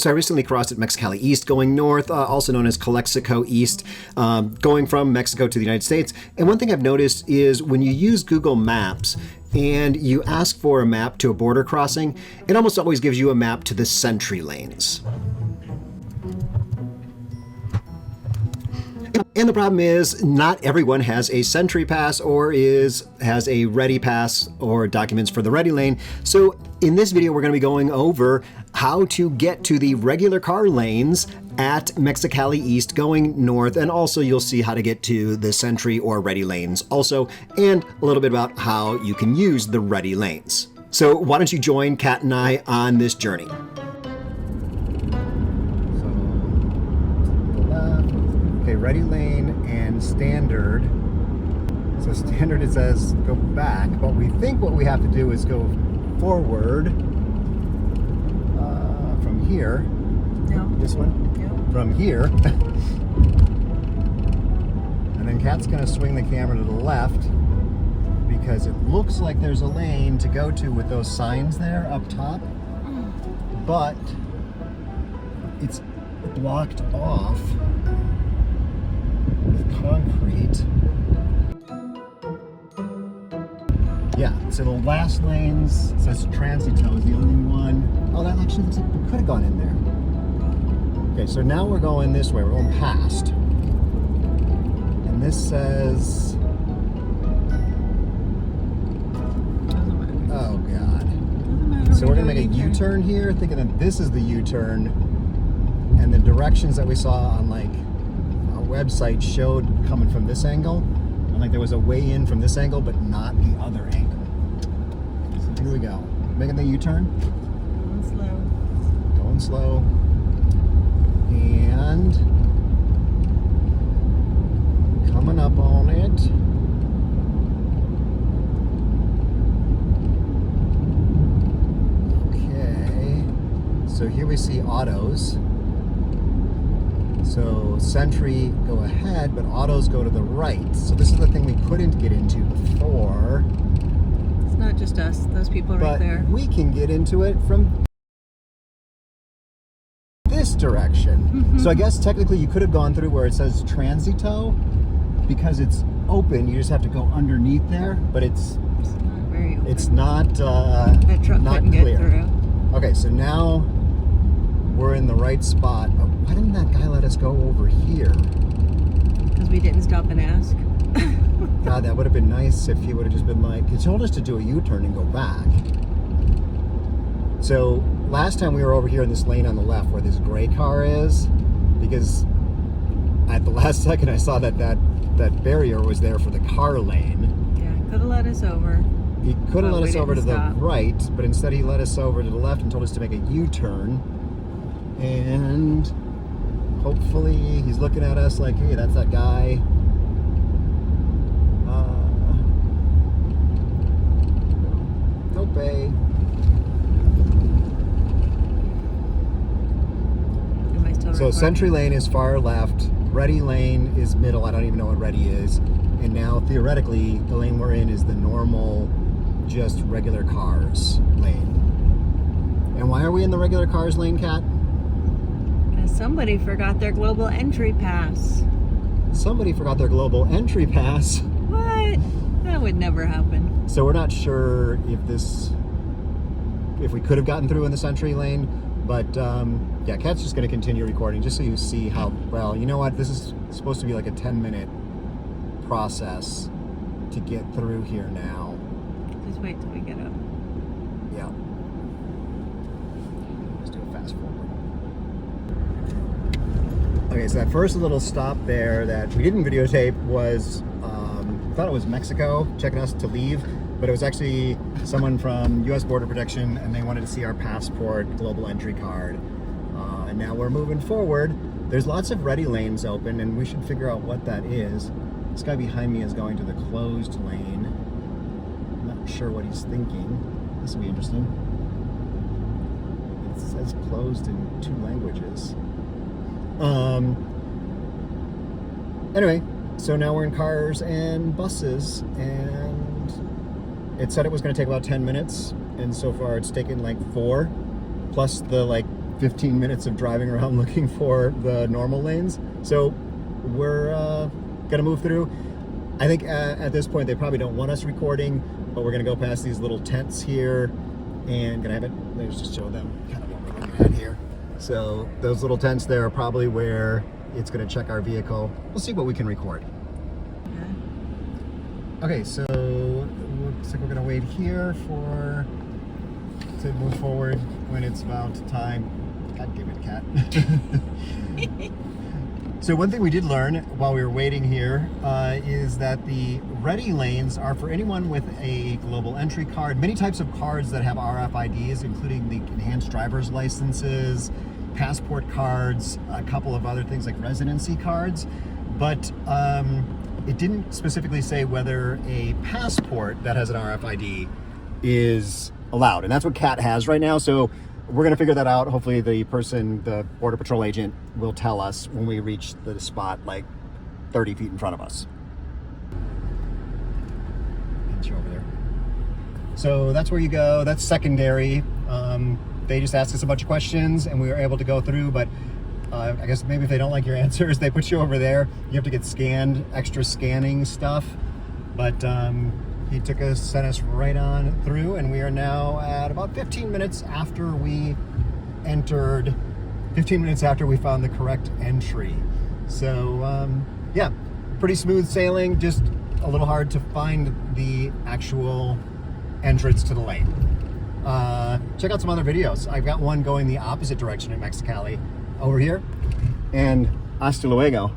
So I recently crossed at Mexicali East going north, also known as Calexico East, going from Mexico to the United States. And one thing I've noticed is when you use Google Maps and you ask for a map to a border crossing, it almost always gives you a map to the SENTRI lanes. And the problem is not everyone has a SENTRI pass or has a Ready pass or documents for the Ready lane. So in this video, we're going to be going over how to get to the regular car lanes at Mexicali East going north. And also you'll see how to get to the SENTRI or Ready lanes also, and a little bit about how you can use the Ready lanes. So why don't you join Kat and I on this journey? Ready lane and standard. So standard, it says go back, but we think what we have to do is go forward from here. No. This one? Yeah. From here. And then Kat's going to swing the camera to the left because it looks like there's a lane to go to with those signs there up top, but it's blocked off concrete. Yeah, so the last lanes says Transito is the only one. Oh, that actually looks like we could have gone in there. Okay, so now we're going this way. We're going past. And this says... Oh, God. So we're going to make a U-turn here, thinking that this is the U-turn. And the directions that we saw on, like, website showed coming from this angle, and like there was a way in from this angle but not the other angle. So here we go, making the U-turn, going slow, and coming up on it. Okay, so here we see autos. So SENTRI go ahead, but autos go to the right. So this is the thing we couldn't get into before. It's not just us, those people right there. But we can get into it from this direction. So I guess technically you could have gone through where it says Transito because it's open. You just have to go underneath there, but it's not very open. It's not that truck not couldn't clear. Get through. Okay, so now we're in the right spot. But why didn't that guy let us go over here? Because we didn't stop and ask. God, that would have been nice if he would have just been like, he told us to do a U-turn and go back. So last time we were over here in this lane on the left where this gray car is, because at the last second I saw that barrier was there for the car lane. Yeah, could have let us over. He could have let us over to the stop. right, but instead he let us over to the left and told us to make a U-turn. And hopefully he's looking at us like, hey, that's that guy. Nope. So SENTRI lane is far left. Ready lane is middle. I don't even know what Ready is. And now theoretically, the lane we're in is the normal, just regular cars lane. And why are we in the regular cars lane, Kat? Somebody forgot their global entry pass. Somebody forgot their global entry pass. What? That would never happen. So we're not sure if we could have gotten through in the SENTRI lane, but yeah, Kat's just going to continue recording just so you see how, well, you know what, this is supposed to be like a 10-minute process to get through here now. Just wait till we get up. Yeah. Let's do a fast forward. Okay, so that first little stop there that we didn't videotape was, I thought it was Mexico checking us to leave, but it was actually someone from U.S. Border Protection, and they wanted to see our passport, global entry card. And now we're moving forward. There's lots of Ready lanes open, and we should figure out what that is. This guy behind me is going to the closed lane. I'm not sure what he's thinking. This will be interesting. It says closed in 2 languages. Anyway, so now we're in cars and buses, and it said it was going to take about 10 minutes, and so far it's taken like 4, plus the like 15 minutes of driving around looking for the normal lanes. So we're gonna move through. I think at this point they probably don't want us recording, but we're gonna go past these little tents here and gonna have it, let's just show them kind of what we're looking at here. So those little tents there are probably where it's gonna check our vehicle. We'll see what we can record. Okay, so looks like we're gonna wait here to move forward when it's about time. God damn it, cat. So one thing we did learn while we were waiting here is that the ready lanes are for anyone with a global entry card. Many types of cards that have RFIDs, including the enhanced driver's licenses, passport cards, a couple of other things like residency cards. But it didn't specifically say whether a passport that has an RFID is allowed. And that's what Kat has right now. So we're going to figure that out. Hopefully the Border Patrol agent will tell us when we reach the spot like 30 feet in front of us. And you're over there. So that's where you go. That's secondary. They just asked us a bunch of questions and we were able to go through, but I guess maybe if they don't like your answers, they put you over there. You have to get scanned, extra scanning stuff. But he sent us right on through, and we are now at about 15 minutes after we entered, 15 minutes after we found the correct entry. So yeah, pretty smooth sailing, just a little hard to find the actual entrance to the lane. Check out some other videos. I've got one going the opposite direction in Mexicali over here, and hasta luego.